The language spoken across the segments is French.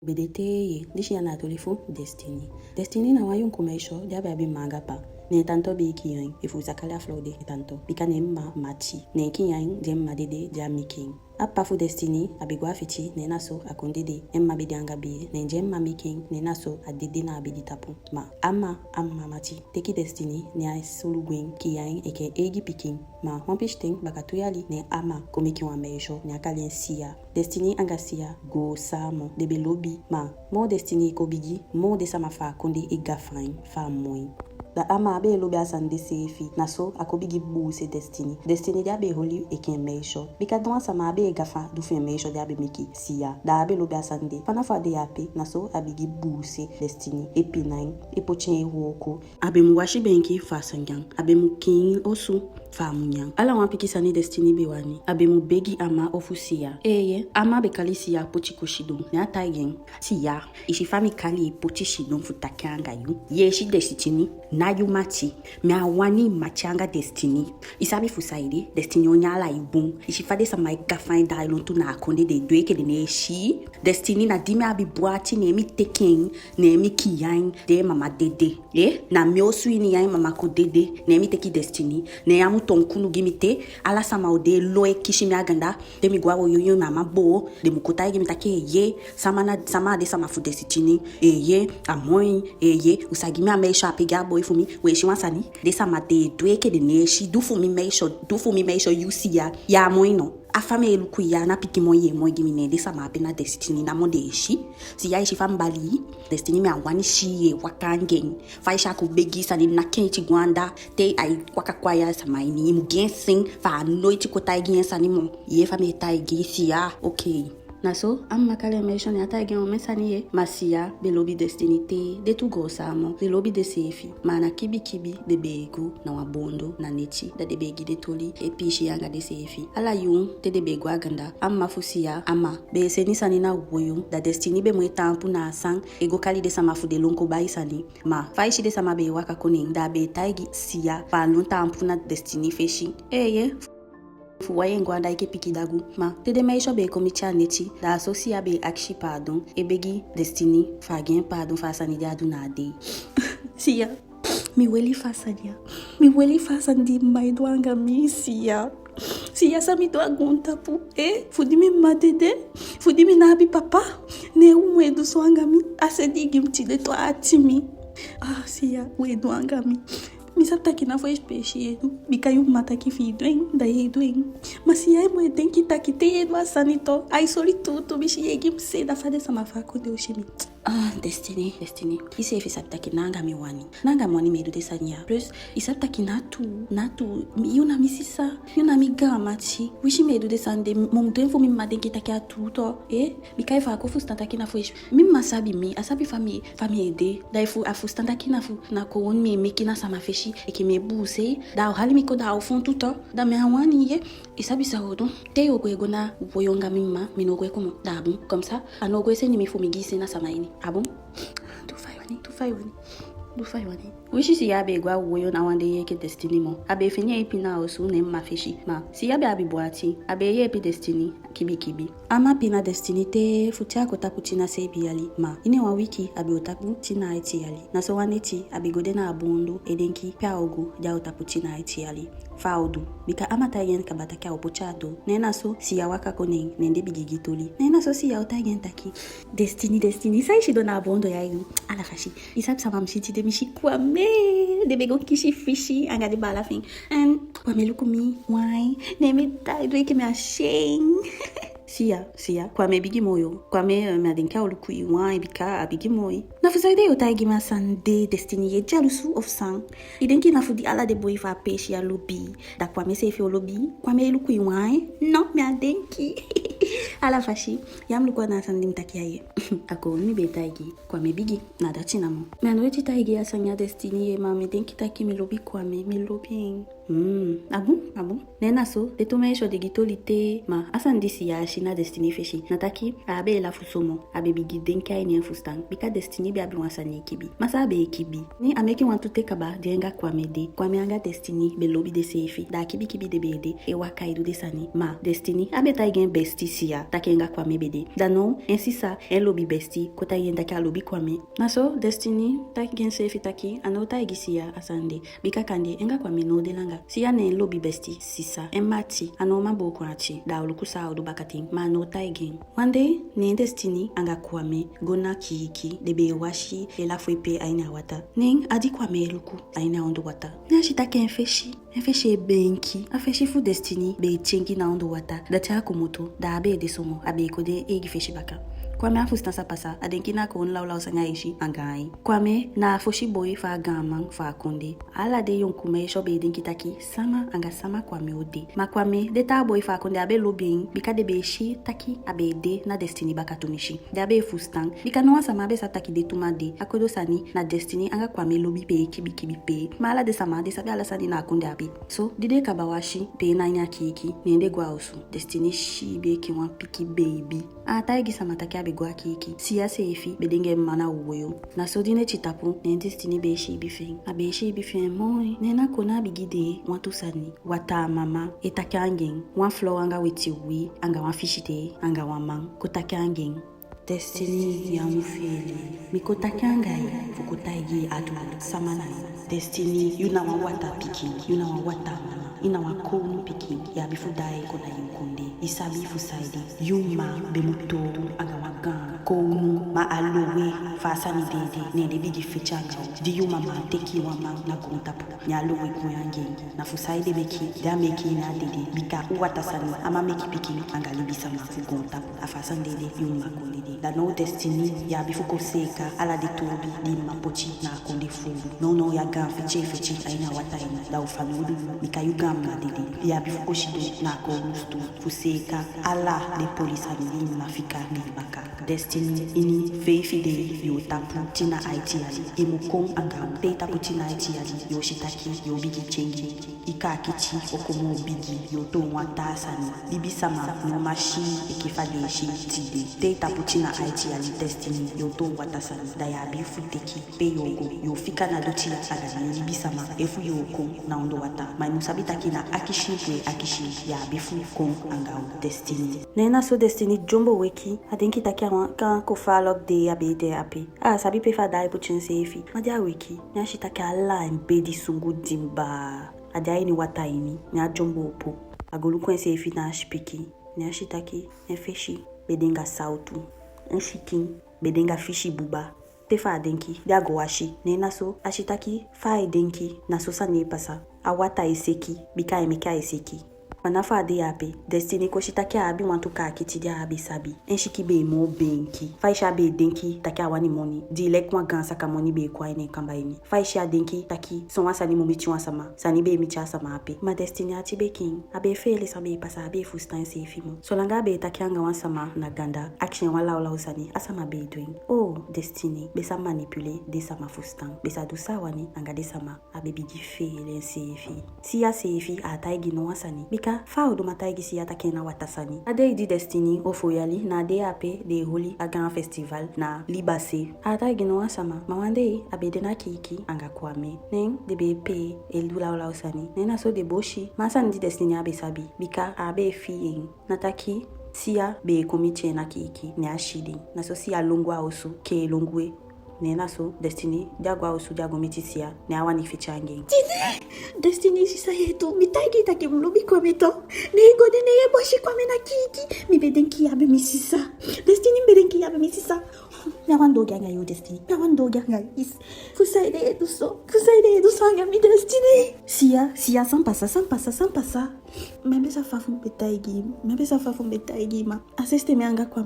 BDT dishi ya na tolifu Destiny. Destiny na wayun kumesho diabe abi manga pa. Ne tanto be kiyan ifu zakala flode tanto. Bika ne ma machi. Ne kiyan jem madede jami king. Appa fu Destiny abigwa fiti ne naso akondede emma bidianga bi ne jem mami king ne naso adede na abidi tapu. Ma amma mati teki Destiny ne ay sulu gwen kiyan eke egi piking. Ma wampishting bakatuyali ne ama komiki wa meisho ne akalien siya. Destiny angasia go samo debe lobby ma mo Destiny ko bigi mo de sama fa konde igafain fa moi da ama abe lobi asande sefi naso akobigi bu se Destiny dia be holi eken meisho bika don sama abe gafa du fe meisho dia be miki siya da abe lobi asande pana fa de yape naso abigi bu se Destiny epi9 epochen woko abe mu washi benki fa sangang abe mu king osu fa munyang ala wan piki sani Destiny be wani abe mu begi ama ofusia eye ama be kali siya pochi koshidon ne atayen siya ishi fami kali pochi shidon futakanga yu yeshi Destiny na yu mati me awani machanga Destiny isabi fusaide Destiny onyala ibun ishi fade sama gafain da ilontu na akonde de doeke de neshi Destiny na dime abi buati ne mi teken ne mi kiyan de mama dede na mi osu ini yan mama ko dede ne mi teki Destiny ne amu tonkunu gimite ala sama ode loe kishimi aganda de mi gwa yoyo mama bo de mukotai gimita ke ye sama de sama fu Destiny ye amoy ye usagimi amesha apega boy fumi we shi wansani de sama de doeke de neshi du fumi meisho yusia ya amoy no afame eluku ya na piki moye gimine de sama apena Destiny na mode shi si ya ishi fambali Destiny me awani shi wakangen faisha ku begi sani na kenchi gwanda te ai kwakakwaya sama ini mugensin fa noiti ko taigi sani mo ye fame taigi siya okay naso amma kale meisho ne ataige o mesani ye masia belobi Destiny te de tu gosamo belobi de sefi mana kibi de begu na wabondo na nechi da de begi de toli epishi yanga de sefi ala yun te de begu aganda amma fusia amma be seni sani na woyo da Destiny be mo tampu na sang ego kali de sama fu de lonko bai sani ma faishi de sama be waka koning da be taigi sia pa lon tampu na Destiny feshi eye fuwaye ngwanda ike piki dagu ma tede meisho be komicha nechi da asosia be akshi pardon ebegi Destiny fagen pardon fasani dia du na de siya mi weli fasandi maidwanga mi siya sami do agunta pu fudimi madede fudimi nabi papa ne umwedu swanga mi asedigi mtide to atimi siya wedu angami misapta kina foi espécie bikayu mata ki fi doing da doing mas ia mo tem que tá que tem do sanito ai solitudo bichi yegi mse da fade sama fa ko de oshimi Destiny isi efi sapta ki nanga mi wani nanga moni medu de sanya plus isapta ki natu yuna misisa yuna mi gama chi wishi medu de sande mom tempo mi maden ki takia tuto bikai fa ko fustanta ki na foi mi masabi mi asabi famille ede da ifu afustanta ki na fu na ko on mi mekina sama feshi e ki me buse da hali mi ko da au fond tuto da me awani ye isabi sa hodo te ogwego na boyonga mimma minogwe komo dabu comme ça anogwe se ni mi fumigise na sama ini abon tu fai wani wishi si yabe gwa woyo na wande yeke Destiny mo abe fenye epi na osu ne mafeshi ma si yabe abi boati abe ye epi Destiny kibi ama pina Destiny te futia ko taputi na sebi yali ma ine wa wiki abe otaputi na iti yali na so waneti abe gode na abondo edenki pia ogu ja otaputi na iti yali faudu bika amata yen kabata kya opochado nena so si ya waka konen nende bigigitoli nena so si ya otagen taki Destiny sai shido na abondo ya yu ala fashi isap sama mshiti de mishi kwa me de bego kishi fishi anga de bala fin and kwa melukumi why neme dai do ke me asheng siya kwa me bigi moyo kwa me madinka oluku iwa bika abigi moy na fusaide otaigi masande Destiny ye jalusu of sang idenki na fudi ala de boy fa peshi ya lobi da kwa me sefi olobi kwa me oluku iwa no me adenki ala fashi yamlu kwa na sandi mtakia ye ako mi betaigi kwa me bigi na dachina mo me anweti taigi asanya Destiny ye ma me denki taki mi lobi kwa me mi lobi Ah bon? Nena so, de tumaisho de gitolite ma asan disi ya shina destiny feshi. Nataki abe la fusomo, abe bigi denka ini fustan. Bika destiny be abi wansani kibi. Masa abe kibi. Ni ameki want to take aba denga kwame anga destiny be lobby de sefi. Da kibi de bede e waka idu de sani. Ma destiny abe ta gen besti siya takenga kwame bede. Da no ensi sa en lobby besti kota yen taka lobby kwame. Naso destiny ta gen sefi taki anota igisiya asande. Bika kande enga kwame no de langa. Siya ne lobby besti sisa emati anoma bokwachi da ulukusa odu bakating ma no taigen. One day ne destiny anga kwame gona kiki debe washi ela fwepe aina wata. Ning adi kwame luku aina ondo wata. Na shitake enfeshi benki afeshi fu destiny be chengi na ondo wata da cha kumoto da abe de somo abe kode egi feshi baka. Kwame afustan sa pasa adenki na kon law sanga ishi angai. Kwame na foshi boy fa gamang fa konde. Ala de yon kume shobe denki taki sama anga sama kwame ode. Ma kwame de ta boy fa konde abe lobbying bika de be shi taki abe de na destiny baka tumishi. De abe fustan bika no sama be sa taki de tumade akodo sani na destiny anga kwame lobby pe kibi pe. Ma ala de sama de sabe ala sani na konde abe. So dide kabawashi pe na nya kiki nende gwa osu. Destiny shi be ki wan piki baby. Ataigi sama taki abe gwa kiki siya sefi bedenge mana uwoyo na sodine chitapu ne destiny beshi bifeng abeshi bifeng moi nena kona bigide wantu sani wata mama etakangen wan flow anga weti wi anga wan fishite anga wan man kotakangen destiny ya mufeli mikotakangai fukutaigi adu samana destiny yuna wa wata piki yuna wa wata mama ina wa konu piki ya bifudai kona yunkunde isabi fusaidi yuma bemutoru anga wagan konu ma alowe fasani dede ne de bigi fechanga di yuma ma teki wa ma na kontapu nya alowe kuyange na fusaidi meki da meki na dede bika wata sani ama meki piki anga libisa ma fu kontapu afasan dede yuma konde da no destiny ya bifuko seka ala de tobi di mapochi na konde fu no ya gan fechi aina wata ina da ufanudu bika yuga na dede ya bifuko shido na ko mustu fuseka ala de polisa ni mafika ni baka destiny ini feifide yo tapu tina IT ali imukon anga data putina IT ali yo shitaki yo bigi chengi ika kichi okomo bigi yo to wanta sani bibi sama no mashi ekifade shi tide data putina IT ali destiny yo to wanta sani da ya bifu teki pe yogo yo fika na dochi ala ni bibi sama efu yo ko na ondo wata mai musabita kina akishi ya bifu kon anga destiny nena so destiny jumbo weki adenki takia kan ko falok de abede api sabi pe fa dai puchin sefi madia weki nya shitaka ala embedi sungu dimba adai ni wata ini nya jumbo opo agolu kwen sefi na shpiki nya shitaki enfeshi bedenga sautu enshikin bedenga fishi buba tefa adenki dia go washi nena so ashitaki fa adenki na so sa ne pasa awata iseki bika emeka iseki manafa ade abe destiny ko shitaki abi wantu ka kiti abi sabi enshiki be mo benki faisha be denki taki awani money di lekwa gansa ka money be kwa ine kamba ini faisha denki taki so wasani mo michi wasama sani be michi asama ape ma destiny ati be king abe fele sabe pasa abe fustan sefi mo so langa be taki anga wasama na ganda action wala usani asama be doing oh destiny be sa manipule de sama fustan be sa dusa wani anga de sama abe bigi fele sefi siya sefi ataigi no wasani bika fa odo mataigi siya take na watasani ade di destiny ofoyali na de ape de holi a grand festival na libase ataigi no wasama mawande abede na kiki anga kwame nen de be pe elula ola usani nena so de boshi masan di destiny abe sabi bika abe fi nataki siya be komiche na kiki ne ashidi na so siya longwa osu ke longwe nena so destiny diagwa osu diago mitisia ne awani fichange destiny sisa yetu mitaigi take mlubi kwa meto ne gode ne boshi kwa mena kiki mi bedenki abe misisa destiny bedenki abe misisa na wando ganga yo destiny na wando ganga is fusaide edu so anga mi destiny siya sans passa mebe sa fafum betaigi ma assiste me anga kwa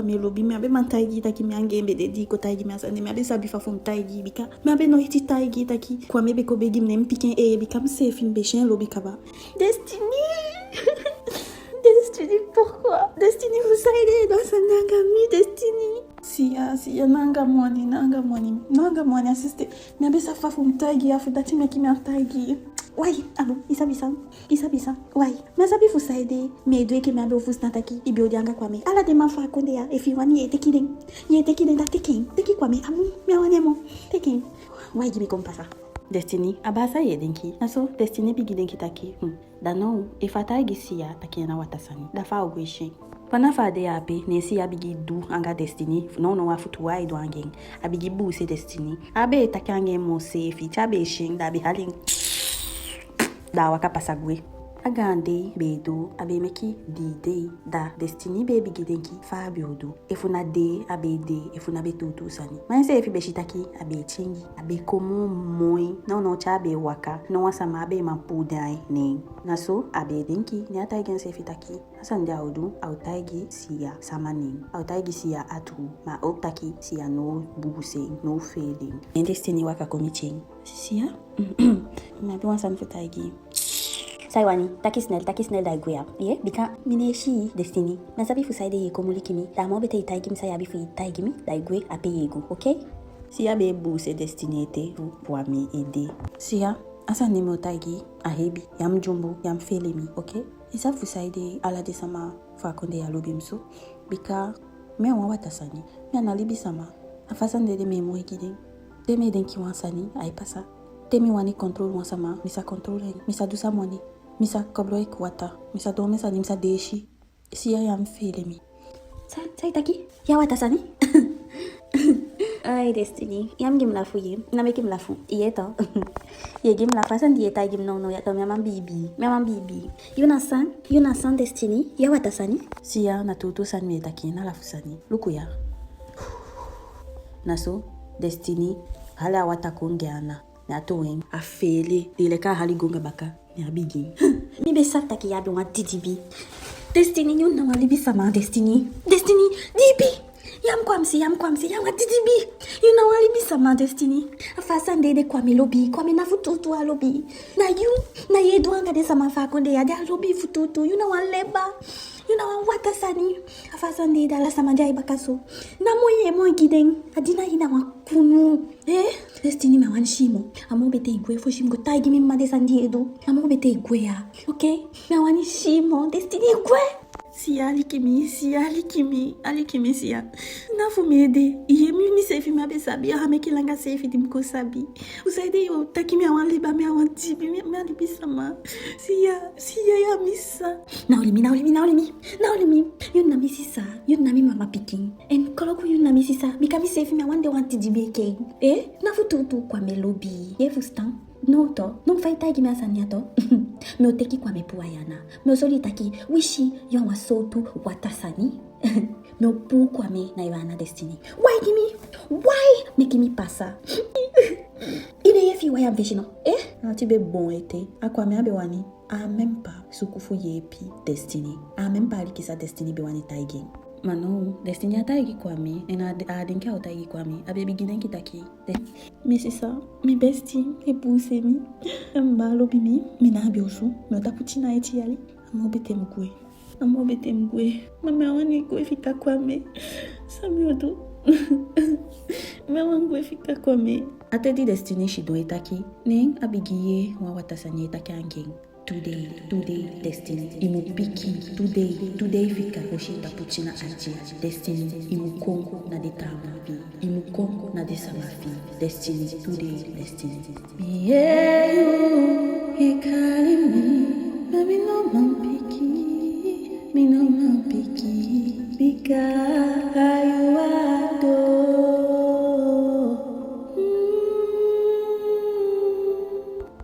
melobi me abe mantaigi taki me anga embede di ko taigi me asande me abe sabi fafum taigi bika me abe no hiti taigi taki kwa mebe ko begi me mpiken bika mse film be chien lobi kaba destiny pourquoi destiny vous savez dans sa nangami destiny siya nanga mwani assiste me abe sa fafum taigi afu dati me kimi taigi Wai, alo, isa bisa. Wai, masabi fusaide, me do ke me abe fus nataki, ibi odianga kwa me. Ala de mafa konde ya, if you want ye tekiden da teki kwa me, amu, me wane mo, teki. Wai gibi kompasa. Destiny abasa yedenki naso Destiny bigidenki taki dano ifata gisia takiena watasani dafa ogweshi pana fade ape nesi abigi du anga Destiny no wafutu wa ido angeng abigi buse Destiny abe takange mo safe chabe shin da bi halin da waka pasagwe agande bedo abe meki di da Destiny be bigidenki fa biodo efuna de abe de efuna be tutu sani manse efi beshitaki abe chingi abe komo moi no chabe waka no wasama abe mampudai ne naso abe denki ne ataigen se fitaki asande audu autaigi siya samani autaigi siya atu ma optaki siya no buse no failing Destiny waka komiching siya ma be wasan fitaigi Saiwani, takisnel da guya. Ye, bika mineshi Destiny. Nasabi fusaide ye komulikimi. Da mo bete itaigimi sayabi fu itaigimi da igwe ape yegu, okay? Siya be buse Destiny ete pour me aider. Siya asa neme otaigi ahebi yam jumbo yam felemi, okay? Isa fusaide ala de sama fa konde ya lobimso. Bika me wa watasani. Me analibi sama. Afasande de me mo egide. De me denki wansani ay pasa. Temi wani control wansama, misa control misa dusa money. Misa kablo ekwata, misa dome sani, misa deshi. Siya yam fele mi. Sai taki? Ya watasani? Ay Destiny, yam gim lafu ye. Na me gim lafu. Iye to. Ye gim lafu san diye ta gim no ya to miamam bibi. You na san Destiny? Ya watasani? Siya na tutu san me taki na lafu sani. Luku ya. Naso Destiny hala watakungeana. Na toeng a fele leleka hali gonga baka ni abigi mi be sakta ki yabi wa didibi Destiny yun na walibi sama Destiny dibi yam kwamsi yam wa didibi yun na walibi sama Destiny afasa ndede kwa lobi kwa na fututu a lobi na yedu anga de sama fa konde ya de lobi fututu yun na waleba yun na watasani afasa ndede ala sama jai bakaso na mo gideng adina hina wa kunu Destiny me wan shimo amo bete igwe fo shimo taigi mi made sandiedo amo bete igwe ya okay me wan shimo Destiny igwe siya alikimi siya nafu mede iye mi sefi mabe sabi ya hameki langa sefi dimko sabi usaide yo takimi awan liba me awan tibi me alibi sama siya ya misa na olimi yun na misisa yun na mi mama picking en koloku yun na misisa bikami sefi me awan de wan tibi ke nafu tutu kwa melobi ye fustan no to non fai taigi me asania to me oteki kwa me puayana me osoli taki wishi yon wa sotu watasani me opu kwa me na yana Destiny why make me pasa ine yefi wa yam vishino na tibe bon ete akwa me abe wani a même pas sukufu yepi Destiny a même pas alikisa Destiny be wani taigi Mano, Destiny ataigi kwa me, ena adenke ataigi kwa me, abe biginen kitaki. Mi sisa, mi besti, e puse mi, mba lobi mi na abiosu, mi otaputina eti yali, amo bete mgwe, mame awani kwe fika kwa me, sami odo, me wangwe fika kwa me. Ate di Destiny shido etaki, neng abigiye wawatasanye etaki angeng. Today, Destiny, imupiki, today fika koshita puchina aje, Destiny, imukongo na de tamavi, imukongo na de samafi, Destiny, today, Destiny. Yeah, you calling me, but me no mampiki, because you adore.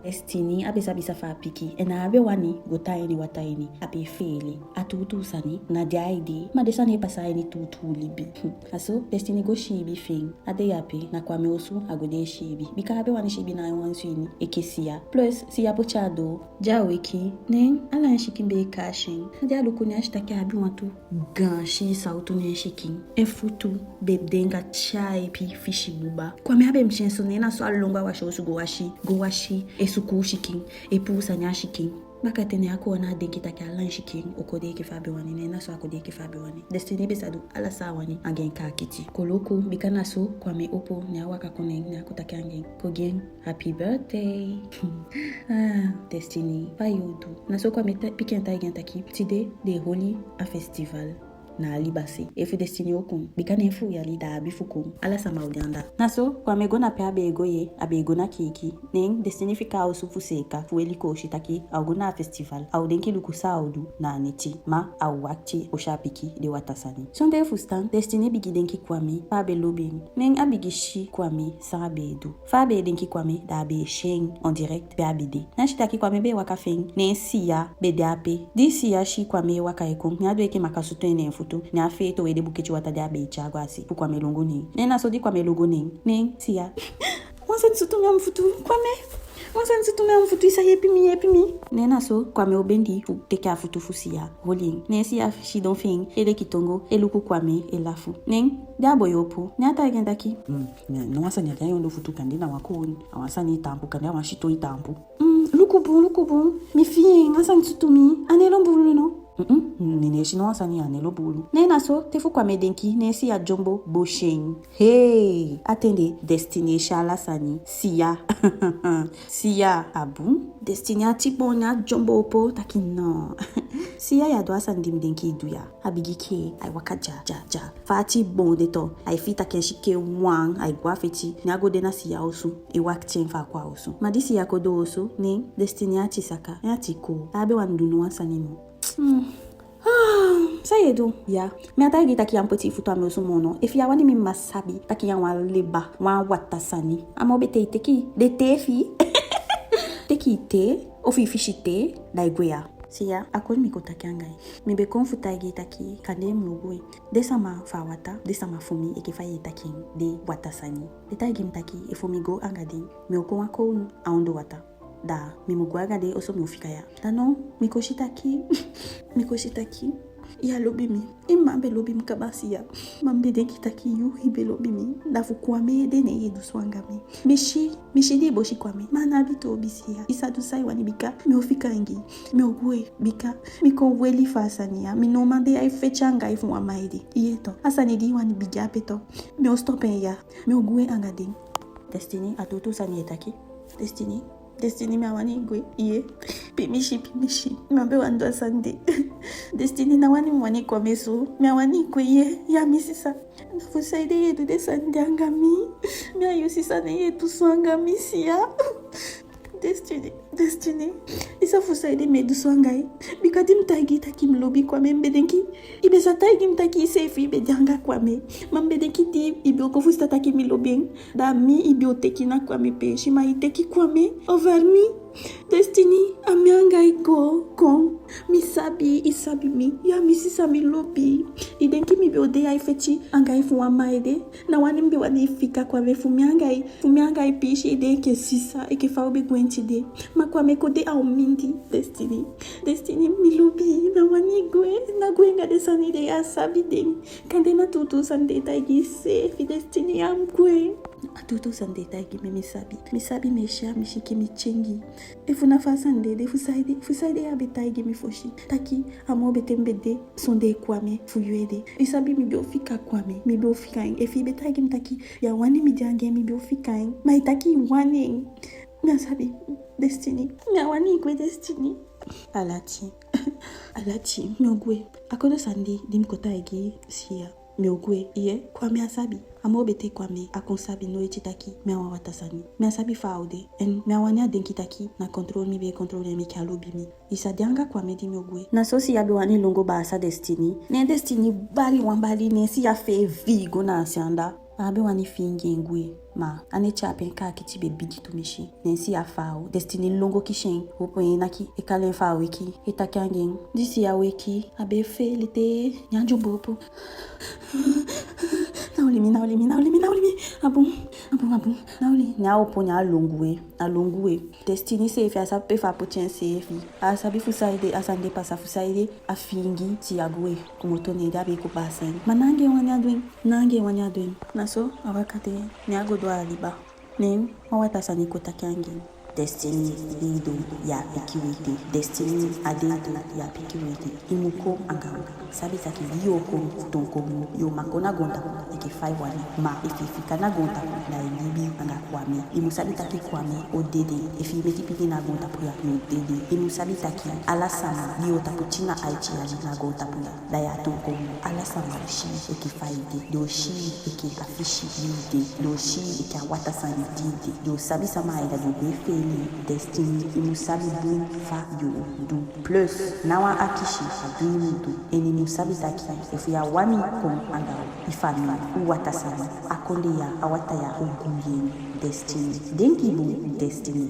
Destiny abisa fa piki ena abe wani gotaini wataini abe fele atutu sani na diaidi ma desane pasaini tutu libi aso Destiny go shibi fing ade yapi na kwa me osu agode shibi bika abe wani shibi na wanswini ekesia plus siya pochado jaweki nen ala shikimbe kashin ade alukuni ashtaki abi wantu ganshi sautu ne shikin efutu bebdenga chai pi fishi buba kwa me abe mchenso nena so alonga washo osu go washi esu ku shikin epu sanya shikin baka tene akuona denki taki alanshi king okode ke fabi wani ne naso akode ke fabi wani destiny besadu ala sa wani agen ka kiti koloko bikana so kwame opo ne awaka kone ne akutaki angen kogen happy birthday destiny payodu naso kwame pikenta igen taki tide de holy a festival na alibase efu destiny okun bikana efu ya lida abifukum ala sama udianda naso kwa megona pe abegoye abegona kiki ning destiny fika usufu seka fueli ko shitaki auguna festival au denki lukusa audu na neti ma au wakti oshapiki de watasani sonde efu stan destiny bigi denki kwame pa be lobing ning abigishi kwame sa bedu fa be denki kwame da be sheng en direct be abide na shitaki kwame be wakafeng ne siya be dape di siya shi kwame wakaekon nyado eke makasuto ene ni afeto wede bukechi watade abe chagwasi kwa melongo ni nena sodi kwa melongo ni siya wansa tsutumia mfutu kwame wansa tsutumia mfutu isa yepimi nena so kwa me obendi teke afutu fusia holing ne siya shidon fing ele kitongo eluku kwame elafu ning dabo yopo ni ata gendaki no wansa ni akayo ndo futu kandina wakoni awansa ni tampu kandina washito itampu lukubu mi fie wansa tsutumi anelo mbulu no nene shino asani anelo bulu nena so tefu kwa medenki nesi ya jombo bosheng hey atende destiny shala sani siya siya abu destiny atiponya jombo opo taki no siya ya do asandi midenki duya abigike ai wakaja ja fati bonde to ai fita kenshike wang ai gwafeti ni agode na siya osu e wakti mfa kwa osu madisi ya kodo osu ni destiny atisaka yatiko abe wanduno asani mo sayedo ya me atagi taki ampoti futu amoso mono if ya wani mi masabi taki ya wa leba wa watasani amobete teki de tefi teki te ofi fishite da igwea siya akoni mikotaki angai mi be konfuta igi taki kande mlugwe desama fawata desama fumi ekefaye taki de watasani detagi mtaki efumigo angadi mi okwa ko aundo wata da mimugwaga de oso miufikaya dano mikoshitaki ya lobimi imambe lobimi kabasiya mambe de kitaki yu hibe lobimi dafu kwame de ne yedu swangami mishi de boshi kwame mana bito bisiya isadu sai wani bika miofika ngi miogwe bika mikonweli fasania minomande ai fechanga ifu amaidi yeto asani di wani bigapeto miostopen ya miogwe angading destiny atoto sani etaki Destiny mi awani gwe iye pimishi mambe wando sande Destiny na wani mwani kwa meso mi awani gwe iye ya misisa nafusaide yedu de sande angami mi ayusisa ne yedu swangami siya Destiny isa fusaide medu swangai bikadi mtagi taki mlobi kwa membedenki ibesa tagi mtaki sefi bedanga kwa me mambedenki di ibioko fusta taki milobi da mi ibioteki na kwa me pe shima iteki kwa me over me Destiny amianga iko kon misabi isabi mi ya misisa mi lobi idenki mi biode ya ifechi anga ifu amaide na wani mbi wani ifika kwa me fumianga ipishi ide ke sisa eke faobe gwenti de makwa mekode au mindi Destiny mi lobi na wani gwe na gwenga de sanide ya sabi de kande na tutu sande taigi sefi Destiny am gwe atutu sande taigi me misabi mesha mishiki michengi efu na fasande de fusaide ya betaigi mifoshi taki amobe tembede sonde kwame fuyuede isabi mi biofika kwame mi biofika efi betaigi mtaki ya wani mi jange mi biofika maitaki wani ngasabi Destiny ngawani kwe Destiny alati miogwe akodo sande dimkota igi siya miogwe iye kwame asabi amobete kwame akonsabi no echitaki mewa watasani me asabi faude en mewanya denkitaki na control mi be control mi kalobi mi isa dianga kwame di miogwe na sosi ya wani longo ba sa Destiny ne Destiny bali wambali ne si ya fe vigo na asianda abe wani fingi ngwe ma ane chapen ka kiti be bigi to mishi nensi ya fao Destiny longo kishen opo yenaki ekalen fa wiki etakangen disi ya wiki abe felite nyanjo bopo naulimi abu nauli nya opo nya alongwe Destiny se fi asa pe fa potien se fi asa bi fusaide asande pasa fusaide afingi ti agwe kumotone dabe ko pasen manange wanya dwen naso awakate nya godo aliba nem wawatasani kotakangen Destiny lido ya ikiwete. Destiny adedo ya pikiwete. Imuko angao. Sabi taki yo tonko yo makona gonta eke 5 wani ma ififika na gonta na ibibi anga kwame. Imu sabi taki kwame o dede. Ifi meti piki na gonta puya yo dede. Imu sabi taki alasama yo taputina aichi na gonta puya. Da ya tonko alasama shi eke 5 do shi eke afishi yide do shi eke awata sani dide do sabi sama aida do befeli Destiny imu sabi bu fa yo do plus nawa akishi aduni do eni mu sabi taki if ya wami kom anga ifami uwata sani akonde ya awata ya oguye Destiny denki bu Destiny